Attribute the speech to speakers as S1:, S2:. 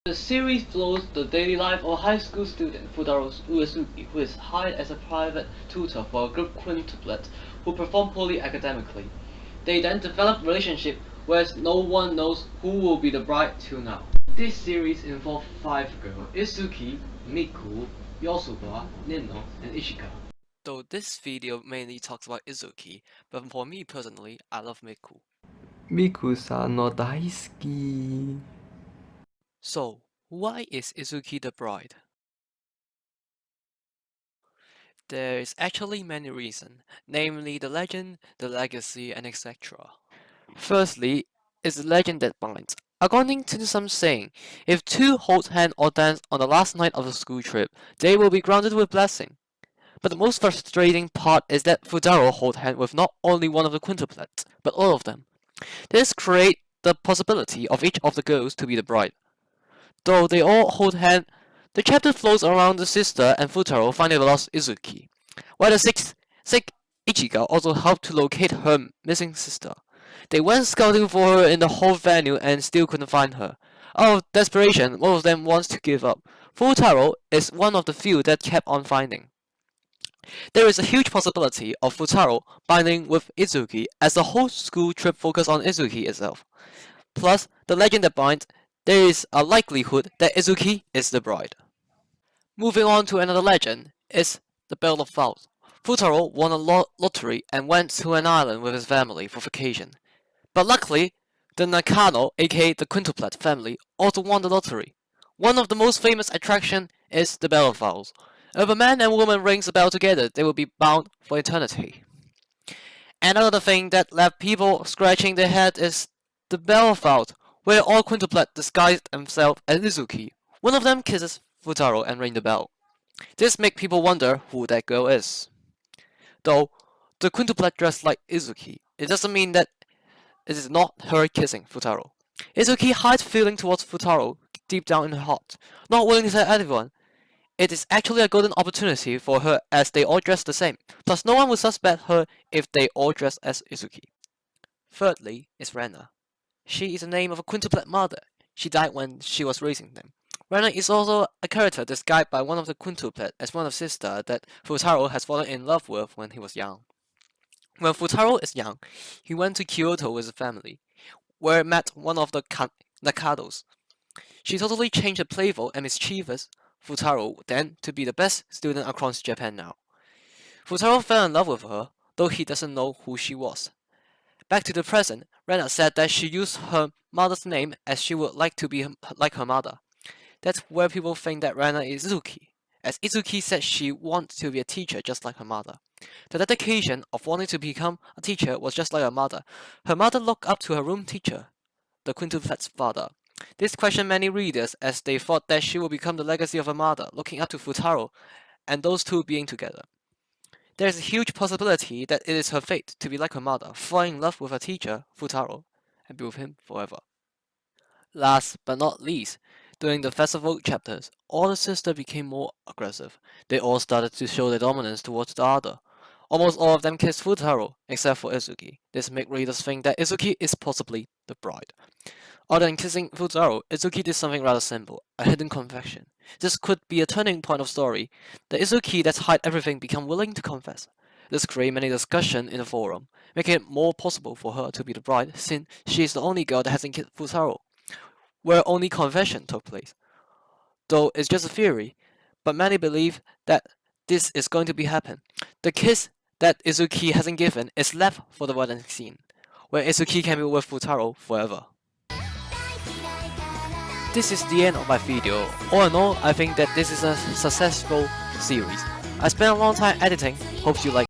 S1: The series follows the daily life of a high school student, Futaro Itsuki, who is hired as a private tutor for a group quintuplet who perform poorly academically. They then develop a relationship where no one knows who will be the bride till now. This series involved 5 girls: Itsuki, Miku, Yosuba, Nino, and Ishika.
S2: Though this video mainly talks about Itsuki, but for me personally, I love Miku.
S3: Miku-san no daisuki.
S2: So, why is Itsuki the bride? There is actually many reasons, namely the legend, the legacy, and etc. Firstly, is the legend that binds. According to some saying, if two hold hand or dance on the last night of the school trip, they will be granted with blessing. But the most frustrating part is that Futaro hold hand with not only one of the quintuplets, but all of them. This creates the possibility of each of the girls to be the bride. Though they all hold hand, the chapter flows around the sister and Futaro finding the lost Itsuki, while the sick Ichigo also helped to locate her missing sister. They went scouting for her in the whole venue and still couldn't find her. Out of desperation, most of them wants to give up. Futaro is one of the few that kept on finding. There is a huge possibility of Futaro binding with Itsuki as the whole school trip focused on Itsuki itself. Plus, the legend that binds, there is a likelihood that Itsuki is the bride. Moving on to another legend is the Bell of Vows. Futaro won a lottery and went to an island with his family for vacation. But luckily, the Nakano, aka the Quintuplet family, also won the lottery. One of the most famous attractions is the Bell of Vows. If a man and woman rings a bell together, they will be bound for eternity. Another thing that left people scratching their head is the Bell of Vows, where all quintuplet disguise themselves as Itsuki. One of them kisses Futaro and rings the bell. This makes people wonder who that girl is. Though the quintuplet dressed like Itsuki, it doesn't mean that it is not her kissing Futaro. Itsuki hides feeling towards Futaro deep down in her heart, not willing to tell anyone. It is actually a golden opportunity for her as they all dress the same, plus no one will suspect her if they all dress as Itsuki. Thirdly is Rena. She is the name of a quintuplet mother. She died when she was raising them. Rena is also a character described by one of the quintuplets as one of sister that Futaro has fallen in love with when he was young. When Futaro is young, he went to Kyoto with his family, where he met one of the Nakados. She totally changed the playful and mischievous Futaro then to be the best student across Japan now. Futaro fell in love with her, though he doesn't know who she was. Back to the present, Rena said that she used her mother's name as she would like to be like her mother. That's where people think that Rena is Itsuki, as Itsuki said she wants to be a teacher just like her mother. The dedication of wanting to become a teacher was just like her mother. Her mother looked up to her room teacher, the quintuplet's father. This questioned many readers as they thought that she would become the legacy of her mother, looking up to Futaro, and those two being together. There is a huge possibility that it is her fate to be like her mother, falling in love with her teacher, Futaro, and be with him forever. Last but not least, during the festival chapters, all the sisters became more aggressive. They all started to show their dominance towards the other. Almost all of them kissed Futaro, except for Itsuki. This makes readers think that Itsuki is possibly the bride. Other than kissing Futaro, Itsuki did something rather simple, a hidden confession. This could be a turning point of story. The Itsuki that hide everything become willing to confess. This creates many discussion in the forum, making it more possible for her to be the bride since she is the only girl that hasn't kissed Futaro, where only confession took place. Though it's just a theory, but many believe that this is going to be happen. The kiss that Itsuki hasn't given is left for the wedding scene, where Itsuki can be with Futaro forever. This is the end of my video. All in all, I think that this is a successful series. I spent a long time editing, hope you like